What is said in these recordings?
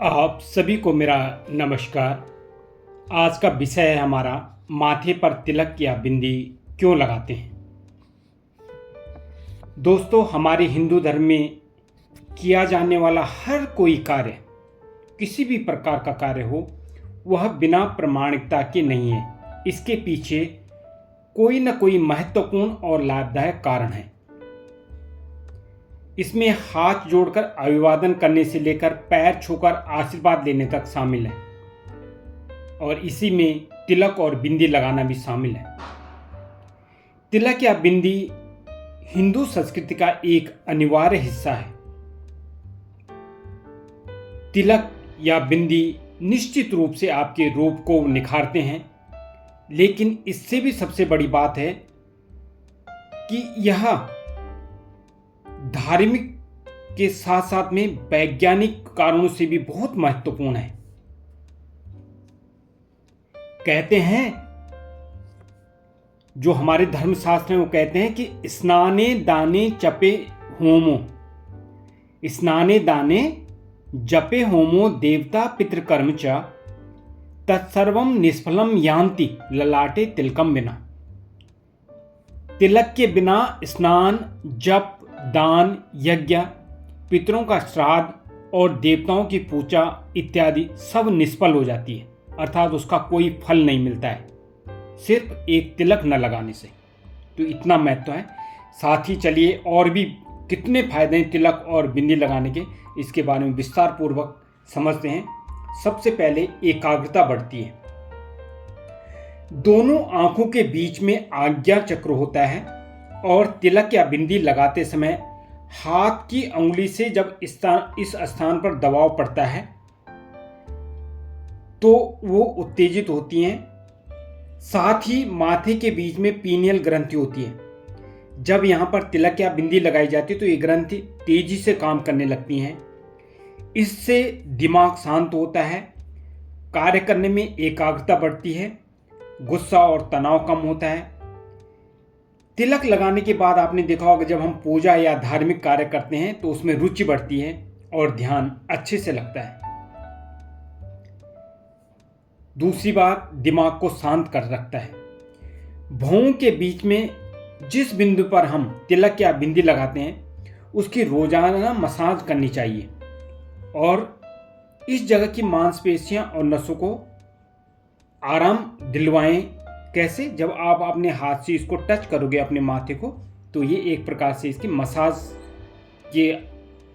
आप सभी को मेरा नमस्कार। आज का विषय है हमारा माथे पर तिलक या बिंदी क्यों लगाते हैं। दोस्तों, हमारे हिंदू धर्म में किया जाने वाला हर कोई कार्य, किसी भी प्रकार का कार्य हो, वह बिना प्रामाणिकता के नहीं है। इसके पीछे कोई न कोई महत्वपूर्ण और लाभदायक कारण है। इसमें हाथ जोड़कर अभिवादन करने से लेकर पैर छूकर आशीर्वाद लेने तक शामिल है, और इसी में तिलक और बिंदी लगाना भी शामिल है। तिलक या बिंदी हिंदू संस्कृति का एक अनिवार्य हिस्सा है। तिलक या बिंदी निश्चित रूप से आपके रूप को निखारते हैं, लेकिन इससे भी सबसे बड़ी बात है कि यह धार्मिक के साथ साथ में वैज्ञानिक कारणों से भी बहुत महत्वपूर्ण है। कहते हैं, जो हमारे धर्मशास्त्र हैं वो कहते हैं कि स्नाने दाने जपे होमो, स्नाने दाने जपे होमो देवता पितृकर्म च तत्सर्वम निष्फलम यान्ति ललाटे तिलकम बिना। तिलक के बिना स्नान, जप, दान, यज्ञ, पितरों का श्राद्ध और देवताओं की पूजा इत्यादि सब निष्फल हो जाती है, अर्थात उसका कोई फल नहीं मिलता है सिर्फ एक तिलक न लगाने से। तो इतना महत्व है। साथ ही चलिए और भी कितने फायदे हैं तिलक और बिंदी लगाने के, इसके बारे में विस्तार पूर्वक समझते हैं। सबसे पहले एकाग्रता बढ़ती है। दोनों आंखों के बीच में आज्ञा चक्र होता है, और तिलक या बिंदी लगाते समय हाथ की अंगुली से जब इस स्थान पर दबाव पड़ता है तो वो उत्तेजित होती हैं। साथ ही माथे के बीच में पीनियल ग्रंथि होती है। जब यहाँ पर तिलक या बिंदी लगाई जाती है तो ये ग्रंथि तेजी से काम करने लगती हैं। इससे दिमाग शांत होता है, कार्य करने में एकाग्रता बढ़ती है, गुस्सा और तनाव कम होता है। तिलक लगाने के बाद आपने देखा होगा, जब हम पूजा या धार्मिक कार्य करते हैं तो उसमें रुचि बढ़ती है और ध्यान अच्छे से लगता है। दूसरी बात, दिमाग को शांत कर रखता है। भौं के बीच में जिस बिंदु पर हम तिलक या बिंदी लगाते हैं उसकी रोजाना मसाज करनी चाहिए, और इस जगह की मांसपेशियां और नसों को आराम दिलवाएं। कैसे? जब आप अपने हाथ से इसको टच करोगे अपने माथे को, तो ये एक प्रकार से इसकी मसाज के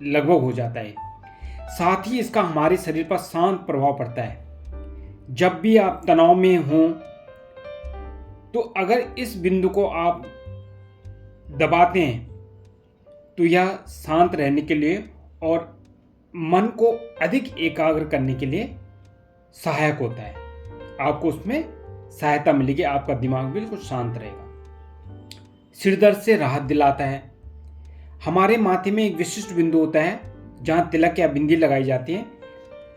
लगभग हो जाता है। साथ ही इसका हमारे शरीर पर शांत प्रभाव पड़ता है। जब भी आप तनाव में हों तो अगर इस बिंदु को आप दबाते हैं तो यह शांत रहने के लिए और मन को अधिक एकाग्र करने के लिए सहायक होता है। आपको उसमें सहायता मिलेगी, आपका दिमाग बिल्कुल शांत रहेगा। सिर दर्द से राहत दिलाता है। हमारे माथे में एक विशिष्ट बिंदु होता है जहां तिलक या बिंदी लगाई जाती है।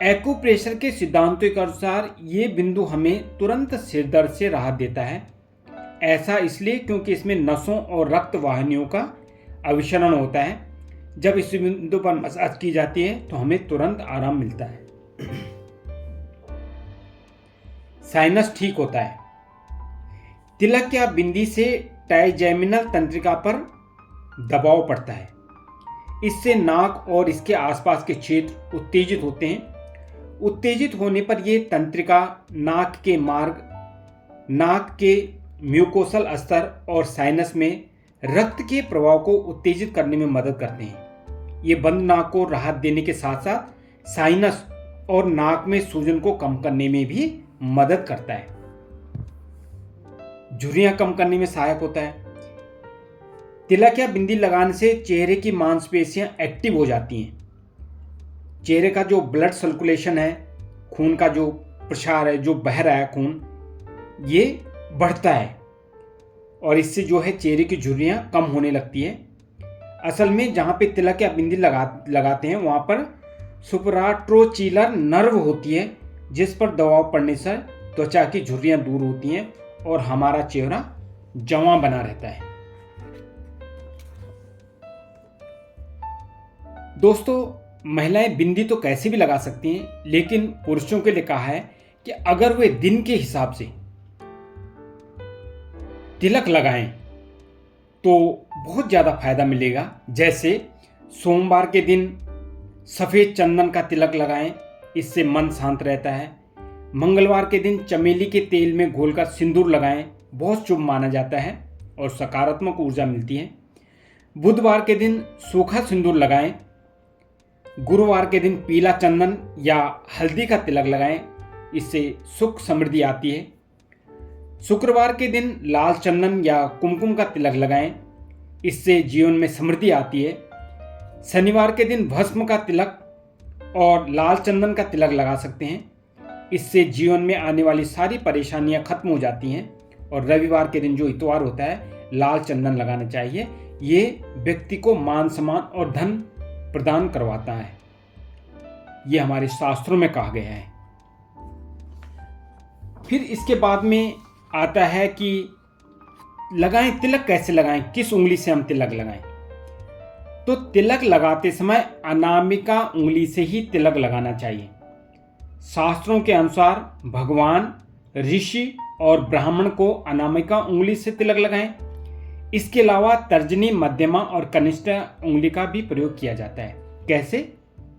एक्यूप्रेशर के सिद्धांतों के अनुसार ये बिंदु हमें तुरंत सिर दर्द से राहत देता है। ऐसा इसलिए क्योंकि इसमें नसों और रक्त वाहिनियों का अभिसरण होता है। जब इस बिंदु पर मसाज की जाती है तो हमें तुरंत आराम मिलता है। साइनस ठीक होता है। तिलक या बिंदी से ट्राइजेमिनल तंत्रिका पर दबाव पड़ता है। इससे नाक और इसके आसपास के क्षेत्र उत्तेजित होते हैं। उत्तेजित होने पर यह तंत्रिका नाक के मार्ग, नाक के म्यूकोसल स्तर और साइनस में रक्त के प्रवाह को उत्तेजित करने में मदद करते हैं। ये बंद नाक को राहत देने के साथ साथ साइनस और नाक में सूजन को कम करने में भी मदद करता है। झुर्रियां कम करने में सहायक होता है। तिलक या बिंदी लगाने से चेहरे की मांसपेशियां एक्टिव हो जाती हैं। चेहरे का जो ब्लड सर्कुलेशन है, खून का जो प्रसार है, जो बह रहा है खून, ये बढ़ता है, और इससे जो है चेहरे की झुर्रियां कम होने लगती है। असल में जहां पे तिलक या बिंदी लगाते हैं वहां पर सुप्राट्रोचीलर नर्व होती है, जिस पर दबाव पड़ने से त्वचा की झुर्रियां दूर होती हैं और हमारा चेहरा जवां बना रहता है। दोस्तों, महिलाएं बिंदी तो कैसे भी लगा सकती हैं, लेकिन पुरुषों के लिए कहा है कि अगर वे दिन के हिसाब से तिलक लगाएं तो बहुत ज़्यादा फायदा मिलेगा। जैसे सोमवार के दिन सफ़ेद चंदन का तिलक लगाएं, इससे मन शांत रहता है। मंगलवार के दिन चमेली के तेल में घोलकर सिंदूर लगाएं, बहुत शुभ माना जाता है और सकारात्मक ऊर्जा मिलती है। बुधवार के दिन सूखा सिंदूर लगाएं। गुरुवार के दिन पीला चंदन या हल्दी का तिलक लगाएं, इससे सुख समृद्धि आती है। शुक्रवार के दिन लाल चंदन या कुमकुम का तिलक लगाएं, इससे जीवन में समृद्धि आती है। शनिवार के दिन भस्म का तिलक और लाल चंदन का तिलक लगा सकते हैं, इससे जीवन में आने वाली सारी परेशानियां खत्म हो जाती हैं। और रविवार के दिन जो इतवार होता है, लाल चंदन लगाना चाहिए। ये व्यक्ति को मान सम्मान और धन प्रदान करवाता है, ये हमारे शास्त्रों में कहा गया है। फिर इसके बाद में आता है कि लगाएं तिलक कैसे लगाएं, किस उंगली से हम तिलक लगाएं। तो तिलक लगाते समय अनामिका उंगली से ही तिलक लगाना चाहिए। शास्त्रों के अनुसार भगवान, ऋषि और ब्राह्मण को अनामिका उंगली से तिलक लगाएं। इसके अलावा तर्जनी, मध्यमा और कनिष्ठ उंगली का भी प्रयोग किया जाता है। कैसे,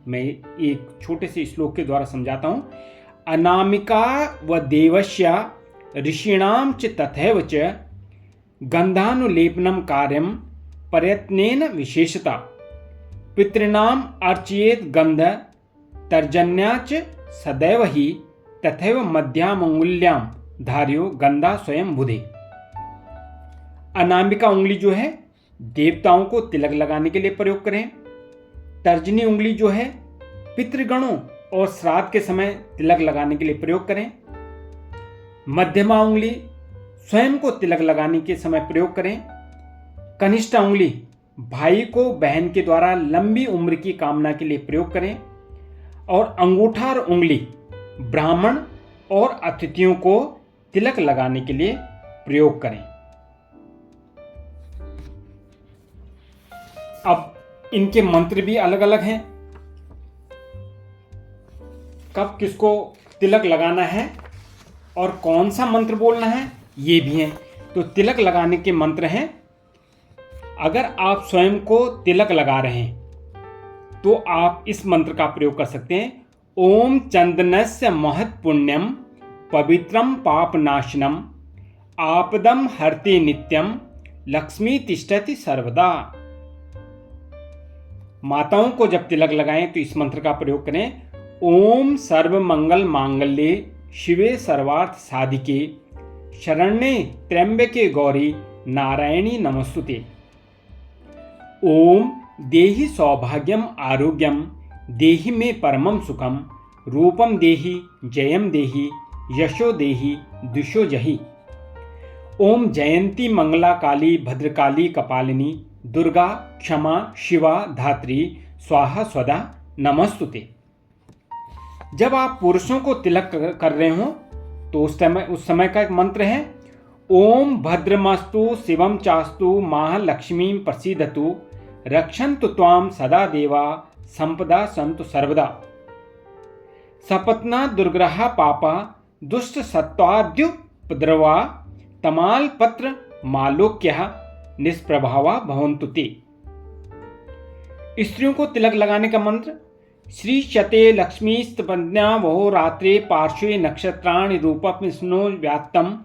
मैं एक छोटे से श्लोक के द्वारा समझाता हूं। अनामिका व देवस्य ऋषीणाम च तथैव च गंधानुलेपनम कार्यम प्रयत्नेन विशेषता पितॄणाम अर्चयेत गंध तर्जन्या च सदैव ही तथैव मध्यामंगुल्याम धार्यो गंधा स्वयं बुधे। अनामिका उंगली जो है देवताओं को तिलक लगाने के लिए प्रयोग करें। तर्जनी उंगली जो है पितृगणों और श्राद्ध के समय तिलक लगाने के लिए प्रयोग करें। मध्यमा उंगली स्वयं को तिलक लगाने के समय प्रयोग करें। कनिष्ठ उंगली भाई को बहन के द्वारा लंबी उम्र की कामना के लिए प्रयोग करें। और अंगूठा और उंगली ब्राह्मण और अतिथियों को तिलक लगाने के लिए प्रयोग करें। अब इनके मंत्र भी अलग अलग हैं। कब किसको तिलक लगाना है और कौन सा मंत्र बोलना है, ये भी हैं। तो तिलक लगाने के मंत्र हैं। अगर आप स्वयं को तिलक लगा रहे हैं तो आप इस मंत्र का प्रयोग कर सकते हैं। ओम चंदनस्य महत् पुण्यम पवित्रम पापनाशनम आपदम हरति नित्यम लक्ष्मी तिष्ठति सर्वदा। माताओं को जब तिलक लगाएं तो इस मंत्र का प्रयोग करें। ओम सर्व मंगल मांगल्ये शिवे सर्वार्थ साधिके शरण्ये त्र्यंबके गौरी नारायणी नमस्तुते। ओम देहि सौभाग्यम आरोग्यम देहि मे परमं सुखम रूपम देहि जयम देहि यशो देहि दुषो जहि। ओम जयंती मंगला काली भद्रकाली कपालिनी दुर्गा क्षमा शिवा धात्री स्वाहा स्वदा नमस्तुते। जब आप पुरुषों को तिलक कर रहे हो तो उस समय का एक मंत्र है। ओम भद्रमस्तु शिवम चास्तु महालक्ष्मी प्रसीदतु रक्षन्तु त्वां सदा देवा संपदा संतु सर्वदा। सपत्ना दुर्ग्रहा पापा दुष्ट सत्वाद्युपद्रवा तमाल पत्र मालोक्यः निष्प्रभावा भवन्तु ते। स्त्रियों को तिलक लगाने का मंत्र। श्री शते लक्ष्मीस्तपन्या वहो रात्रे पार्श्वे नक्षत्राणि रूपम स्नो व्यात्तम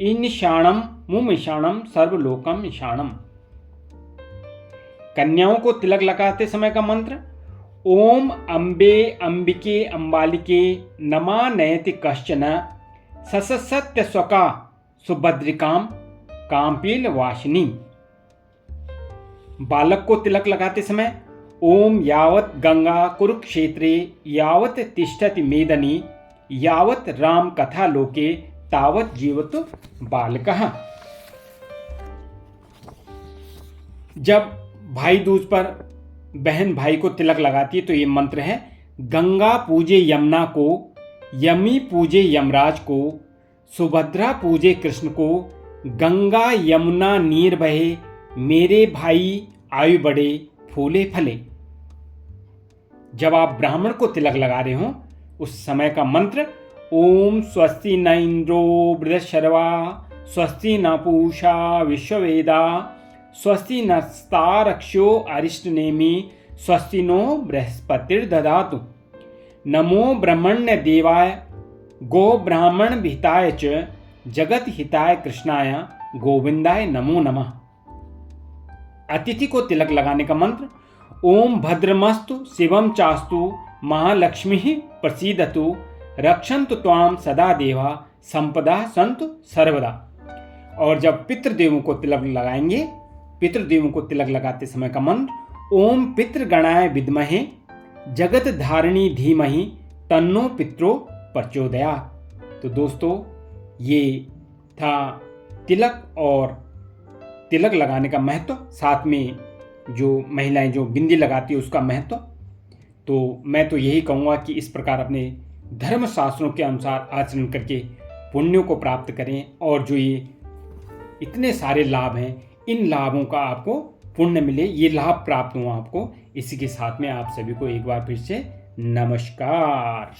ईशाणम मुम ईशाणम सर्वलोकम ईशाणम। कन्याओं को तिलक लगाते समय का मंत्र। ओम अम्बे अंबिके अंबालिके नमा नयति कश्चन ससत्य स्वका सुभद्रिकाम कांपील वाशिनी। बालक को तिलक लगाते समय ओम यावत गंगा कुरुक्षेत्रे यावत तिष्ठति मेदनी यावत राम कथा लोके तावत जीवतु बालकः। जब भाई दूज पर बहन भाई को तिलक लगाती है तो ये मंत्र है। गंगा पूजे यमुना को, यमी पूजे यमराज को, सुभद्रा पूजे कृष्ण को, गंगा यमुना नीर बहे, मेरे भाई आयु बढ़े फूले फले। जब आप ब्राह्मण को तिलक लगा रहे हो उस समय का मंत्र ओम स्वस्ति न इंद्रो वृद्धशर्वा स्वस्ति न पूषा विश्ववेदा स्वस्ति नस्तारक्षो अरिष्टनेमि स्वस्ति नो बृहस्पतिर्दधातु। नमो ब्रह्मण्य देवाय गो ब्राह्मण हिताय च जगत हिताय कृष्णाय गोविंदाय नमो नमः। अतिथि को तिलक लगाने का मंत्र ओम भद्रमस्तु शिवम चास्तु महालक्ष्मी प्रसीदतु रक्षन्तु त्वाम सदा देवा संपदा संतु सर्वदा। और जब पितृदेवों को तिलक लगाएंगे, पितृदेवों को तिलक लगाते समय का मंत्र ओम पितृगणाय विद्महे जगत धारिणी धीमहि तन्नो पित्रो प्रचोदयात्। तो दोस्तों, ये था तिलक और तिलक लगाने का महत्व, साथ में जो महिलाएं जो बिंदी लगाती है उसका महत्व। तो मैं तो यही कहूँगा कि इस प्रकार अपने धर्म शास्त्रों के अनुसार आचरण करके पुण्यों को प्राप्त करें, और जो ये इतने सारे लाभ हैं, इन लाभों का आपको पुण्य मिले, ये लाभ प्राप्त हो आपको। इसी के साथ में आप सभी को एक बार फिर से नमस्कार।